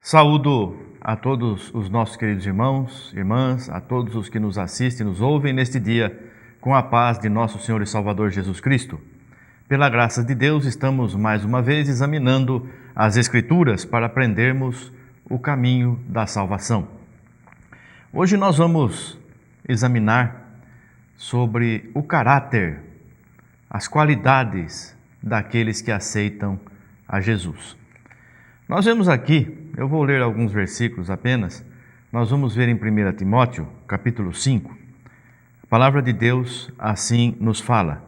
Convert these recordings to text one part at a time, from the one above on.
Saúdo a todos os nossos queridos irmãos, irmãs, a todos os que nos assistem e nos ouvem neste dia, com a paz de nosso Senhor e Salvador Jesus Cristo. Pela graça de Deus, estamos mais uma vez examinando as Escrituras para aprendermos o caminho da salvação. Hoje nós vamos examinar sobre o caráter, as qualidades daqueles que aceitam a Jesus. Nós vemos aqui, eu vou ler alguns versículos apenas, nós vamos ver em 1 Timóteo, capítulo 5. A palavra de Deus assim nos fala: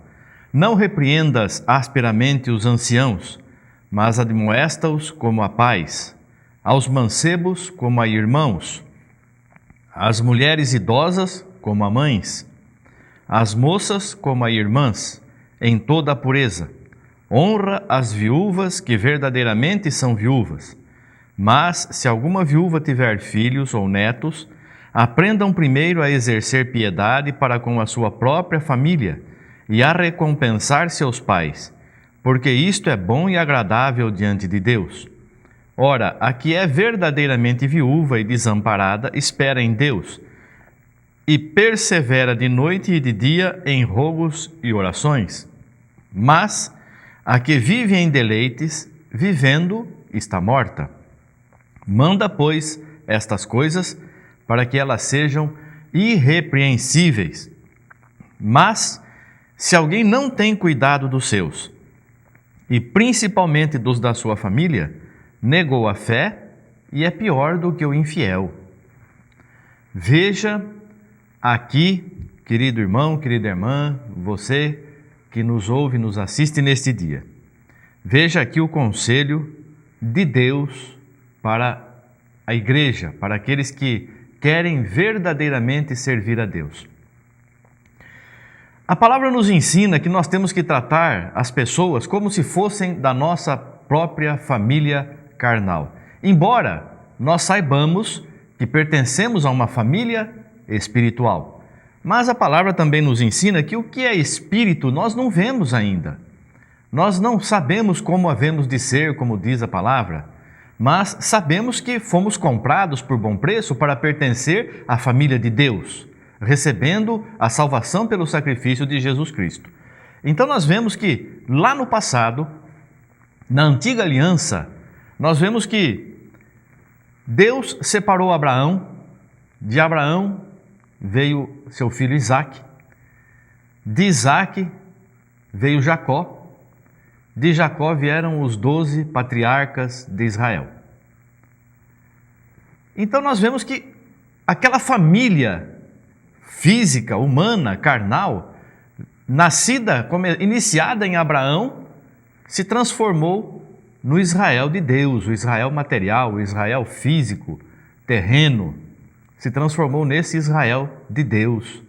Não repreendas asperamente os anciãos, mas admoesta-os como a pais, aos mancebos como a irmãos, às mulheres idosas como a mães, às moças como a irmãs, em toda a pureza. Honra as viúvas que verdadeiramente são viúvas. Mas, se alguma viúva tiver filhos ou netos, aprendam primeiro a exercer piedade para com a sua própria família e a recompensar seus pais, porque isto é bom e agradável diante de Deus. Ora, a que é verdadeiramente viúva e desamparada espera em Deus, e persevera de noite e de dia em rogos e orações. Mas a que vive em deleites, vivendo, está morta. Manda, pois, estas coisas para que elas sejam irrepreensíveis. Mas, se alguém não tem cuidado dos seus, e principalmente dos da sua família, negou a fé e é pior do que o infiel. Veja aqui, querido irmão, querida irmã, você que nos ouve e nos assiste neste dia. Veja aqui o conselho de Deus para a igreja, para aqueles que querem verdadeiramente servir a Deus. A palavra nos ensina que nós temos que tratar as pessoas como se fossem da nossa própria família carnal. Embora nós saibamos que pertencemos a uma família espiritual. Mas a palavra também nos ensina que o que é espírito nós não vemos ainda. Nós não sabemos como havemos de ser, como diz a palavra, mas sabemos que fomos comprados por bom preço para pertencer à família de Deus, recebendo a salvação pelo sacrifício de Jesus Cristo. Então nós vemos que lá no passado, na antiga aliança, nós vemos que Deus separou Abraão, de Abraão veio seu filho Isaque, de Isaque veio Jacó, de Jacó vieram os 12 patriarcas de Israel. Então nós vemos que aquela família física, humana, carnal, nascida, iniciada em Abraão, se transformou no Israel de Deus, o Israel material, o Israel físico, terreno, se transformou nesse Israel de Deus,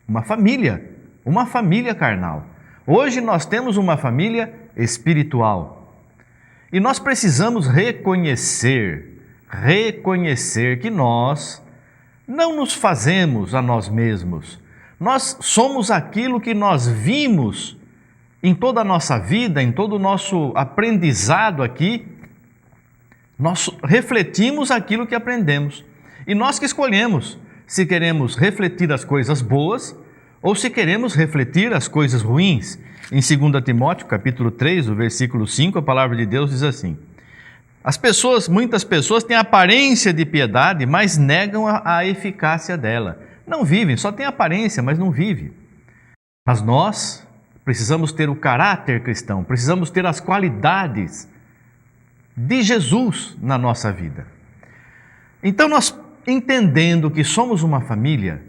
uma família carnal. Hoje nós temos uma família espiritual. E nós precisamos reconhecer que nós não nos fazemos a nós mesmos. Nós somos aquilo que nós vimos em toda a nossa vida, em todo o nosso aprendizado aqui. Nós refletimos aquilo que aprendemos. E nós que escolhemos se queremos refletir as coisas boas ou se queremos refletir as coisas ruins. Em 2 Timóteo, capítulo 3, o versículo 5, a palavra de Deus diz assim: muitas pessoas têm aparência de piedade, mas negam a eficácia dela. Não vivem, só têm aparência, mas não vivem. Mas nós precisamos ter o caráter cristão, precisamos ter as qualidades de Jesus na nossa vida. Então nós, entendendo que somos uma família,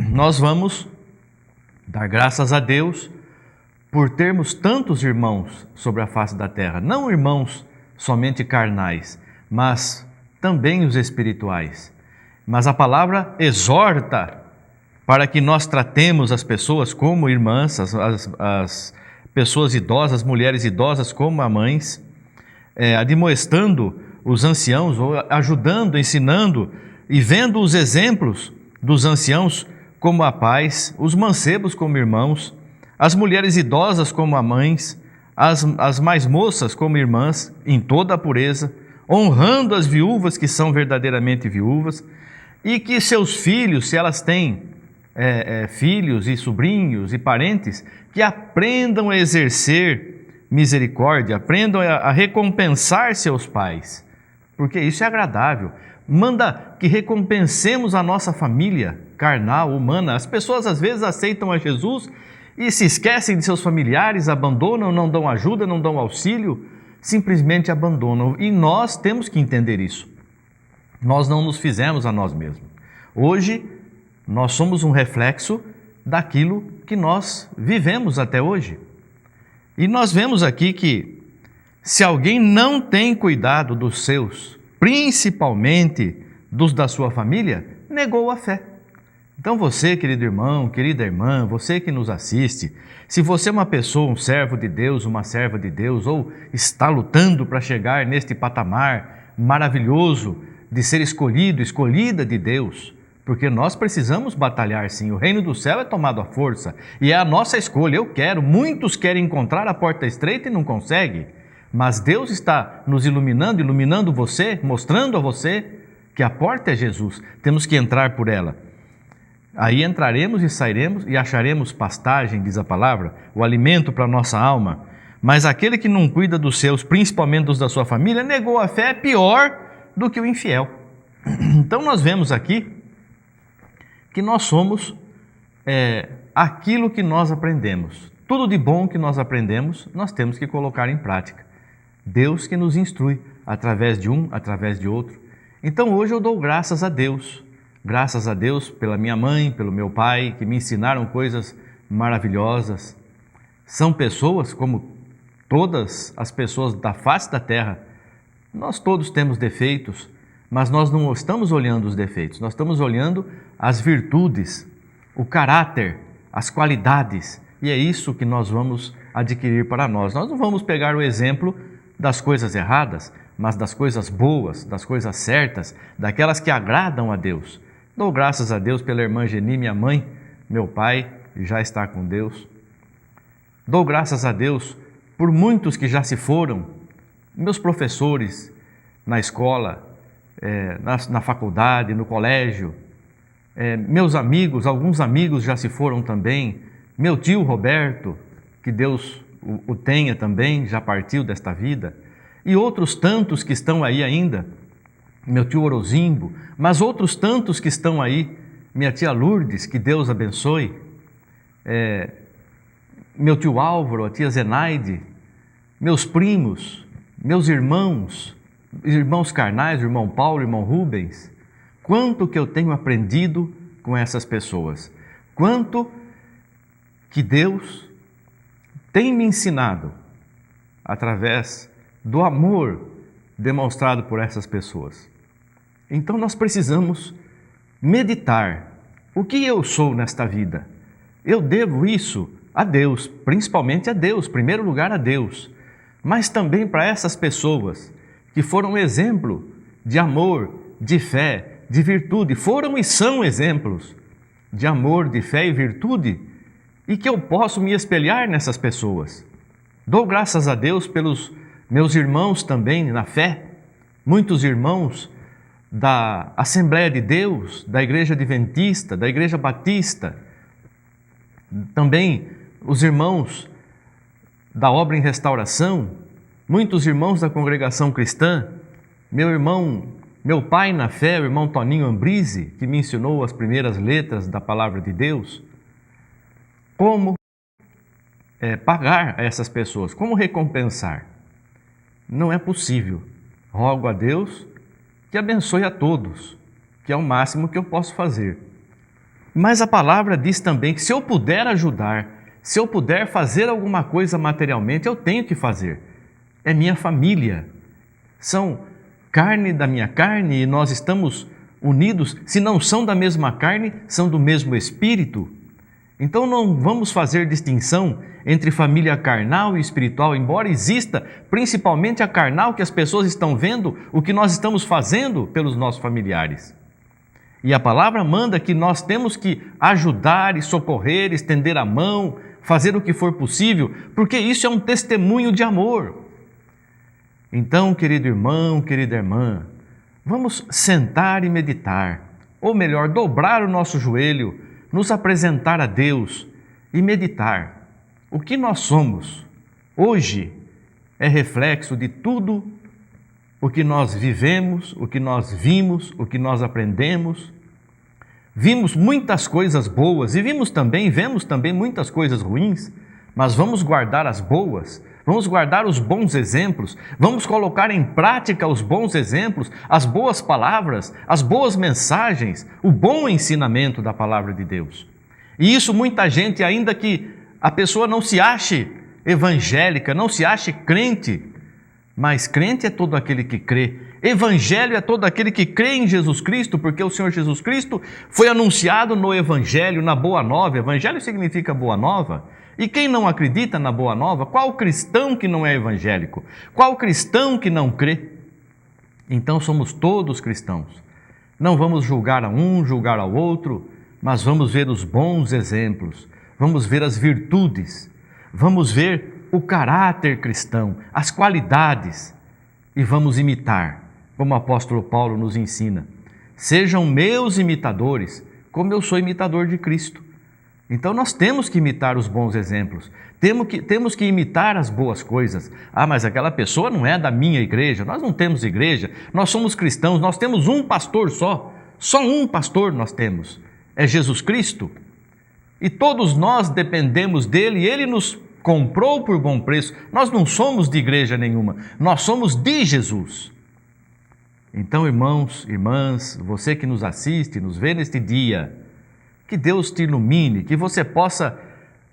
nós vamos dar graças a Deus por termos tantos irmãos sobre a face da terra, não irmãos somente carnais, mas também os espirituais. Mas a palavra exorta para que nós tratemos as pessoas como irmãs, as pessoas idosas, as mulheres idosas como mães, admoestando os anciãos, ou ajudando, ensinando e vendo os exemplos dos anciãos como a pais, os mancebos como irmãos, as mulheres idosas como mães, as mais moças como irmãs, em toda a pureza, honrando as viúvas que são verdadeiramente viúvas, e que seus filhos, se elas têm filhos e sobrinhos e parentes, que aprendam a exercer misericórdia, aprendam a recompensar seus pais, porque isso é agradável. Manda que recompensemos a nossa família carnal, humana. As pessoas às vezes aceitam a Jesus e se esquecem de seus familiares, abandonam, não dão ajuda, não dão auxílio, simplesmente abandonam. E nós temos que entender isso. Nós não nos fizemos a nós mesmos. Hoje, nós somos um reflexo daquilo que nós vivemos até hoje. E nós vemos aqui que se alguém não tem cuidado dos seus, principalmente dos da sua família, negou a fé. Então você, querido irmão, querida irmã, você que nos assiste, se você é uma pessoa, um servo de Deus, uma serva de Deus, ou está lutando para chegar neste patamar maravilhoso de ser escolhido, escolhida de Deus, porque nós precisamos batalhar sim, o reino do céu é tomado à força, e é a nossa escolha, eu quero, muitos querem encontrar a porta estreita e não conseguem, mas Deus está nos iluminando você, mostrando a você que a porta é Jesus, temos que entrar por ela. Aí entraremos e sairemos e acharemos pastagem, diz a palavra, o alimento para a nossa alma. Mas aquele que não cuida dos seus, principalmente dos da sua família, negou a fé, é pior do que o infiel. Então nós vemos aqui que nós somos aquilo que nós aprendemos. Tudo de bom que nós aprendemos, nós temos que colocar em prática. Deus que nos instrui, através de um, através de outro. Então hoje eu dou graças a Deus pela minha mãe, pelo meu pai, que me ensinaram coisas maravilhosas. São pessoas como todas as pessoas da face da terra. Nós todos temos defeitos, mas nós não estamos olhando os defeitos, nós estamos olhando as virtudes, o caráter, as qualidades, e é isso que nós vamos adquirir para nós. Nós não vamos pegar o exemplo das coisas erradas, mas das coisas boas, das coisas certas, daquelas que agradam a Deus. Dou graças a Deus pela irmã Geni, minha mãe, meu pai já está com Deus. Dou graças a Deus por muitos que já se foram, meus professores na escola, na faculdade, no colégio, meus amigos, alguns amigos já se foram também, meu tio Roberto, que Deus o tenha também, já partiu desta vida, e outros tantos que estão aí ainda, meu tio Orozimbo, mas outros tantos que estão aí, minha tia Lourdes, que Deus abençoe, meu tio Álvaro, a tia Zenaide, meus primos, meus irmãos carnais, o irmão Paulo, o irmão Rubens, quanto que eu tenho aprendido com essas pessoas, quanto que Deus tem me ensinado através do amor demonstrado por essas pessoas. Então nós precisamos meditar. O que eu sou nesta vida? Eu devo isso a Deus, principalmente a Deus, em primeiro lugar a Deus, mas também para essas pessoas que foram exemplo de amor, de fé, de virtude, foram e são exemplos de amor, de fé e virtude, e que eu posso me espelhar nessas pessoas. Dou graças a Deus pelos meus irmãos também na fé, muitos irmãos da Assembleia de Deus, da Igreja Adventista, da Igreja Batista, também os irmãos da Obra em Restauração, muitos irmãos da Congregação Cristã, meu pai na fé, o irmão Toninho Ambrise, que me ensinou as primeiras letras da Palavra de Deus, como pagar a essas pessoas, como recompensar. Não é possível. Rogo a Deus que abençoe a todos, que é o máximo que eu posso fazer. Mas a palavra diz também que se eu puder ajudar, se eu puder fazer alguma coisa materialmente, eu tenho que fazer. É minha família, são carne da minha carne e nós estamos unidos. Se não são da mesma carne, são do mesmo espírito. Então não vamos fazer distinção entre família carnal e espiritual, embora exista principalmente a carnal, que as pessoas estão vendo o que nós estamos fazendo pelos nossos familiares. E a palavra manda que nós temos que ajudar e socorrer, estender a mão, fazer o que for possível, porque isso é um testemunho de amor. Então, querido irmão, querida irmã, vamos sentar e meditar, ou melhor, dobrar o nosso joelho, nos apresentar a Deus e meditar. O que nós somos hoje é reflexo de tudo o que nós vivemos, o que nós vimos, o que nós aprendemos. Vimos muitas coisas boas e vemos também muitas coisas ruins, mas vamos guardar as boas, vamos guardar os bons exemplos, vamos colocar em prática os bons exemplos, as boas palavras, as boas mensagens, o bom ensinamento da palavra de Deus. E isso muita gente, ainda que a pessoa não se ache evangélica, não se ache crente, mas crente é todo aquele que crê. Evangelho é todo aquele que crê em Jesus Cristo, porque o Senhor Jesus Cristo foi anunciado no Evangelho, na Boa Nova. Evangelho significa Boa Nova. E quem não acredita na Boa Nova, qual cristão que não é evangélico? Qual cristão que não crê? Então somos todos cristãos. Não vamos julgar a um, julgar ao outro, mas vamos ver os bons exemplos, vamos ver as virtudes, vamos ver o caráter cristão, as qualidades, e vamos imitar, como o apóstolo Paulo nos ensina. Sejam meus imitadores, como eu sou imitador de Cristo. Então nós temos que imitar os bons exemplos, temos que imitar as boas coisas. Ah, mas aquela pessoa não é da minha igreja, nós não temos igreja, nós somos cristãos, nós temos um pastor só um pastor nós temos, é Jesus Cristo. E todos nós dependemos dele, e ele nos comprou por bom preço. Nós não somos de igreja nenhuma, nós somos de Jesus. Então, irmãos, irmãs, você que nos assiste, nos vê neste dia, que Deus te ilumine, que você possa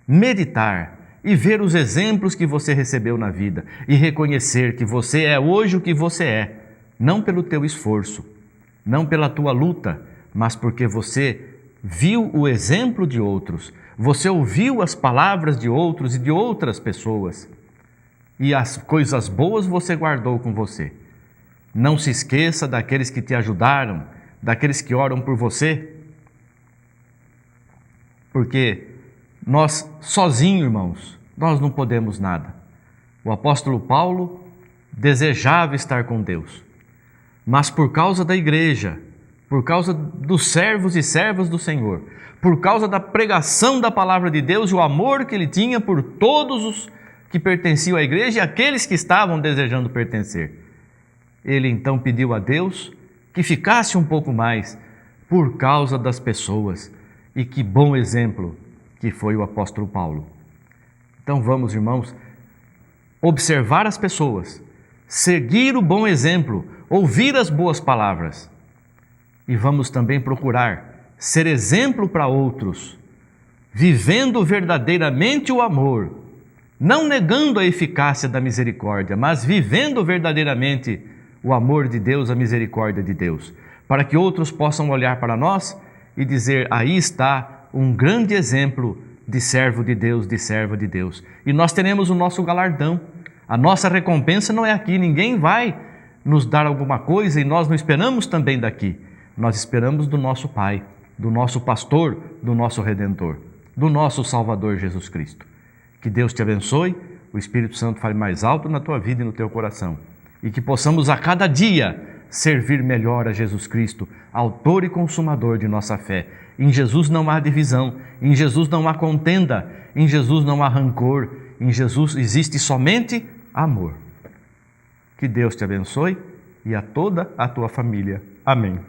meditar e ver os exemplos que você recebeu na vida e reconhecer que você é hoje o que você é, não pelo teu esforço, não pela tua luta, mas porque você viu o exemplo de outros, você ouviu as palavras de outros e de outras pessoas, e as coisas boas você guardou com você. Não se esqueça daqueles que te ajudaram, daqueles que oram por você, porque nós sozinhos, irmãos, nós não podemos nada. O apóstolo Paulo desejava estar com Deus, mas por causa da igreja, por causa dos servos e servas do Senhor, por causa da pregação da palavra de Deus e o amor que ele tinha por todos os que pertenciam à igreja e aqueles que estavam desejando pertencer, ele então pediu a Deus que ficasse um pouco mais por causa das pessoas. E que bom exemplo que foi o apóstolo Paulo. Então vamos, irmãos, observar as pessoas, seguir o bom exemplo, ouvir as boas palavras, e vamos também procurar ser exemplo para outros, vivendo verdadeiramente o amor, não negando a eficácia da misericórdia, mas vivendo verdadeiramente o amor de Deus, a misericórdia de Deus, para que outros possam olhar para nós e dizer: aí está um grande exemplo de servo de Deus, de serva de Deus. E nós teremos o nosso galardão. A nossa recompensa não é aqui, ninguém vai nos dar alguma coisa e nós não esperamos também daqui. Nós esperamos do nosso Pai, do nosso pastor, do nosso Redentor, do nosso Salvador Jesus Cristo. Que Deus te abençoe, o Espírito Santo fale mais alto na tua vida e no teu coração. E que possamos a cada dia servir melhor a Jesus Cristo, autor e consumador de nossa fé. Em Jesus não há divisão, em Jesus não há contenda, em Jesus não há rancor, em Jesus existe somente amor. Que Deus te abençoe e a toda a tua família. Amém.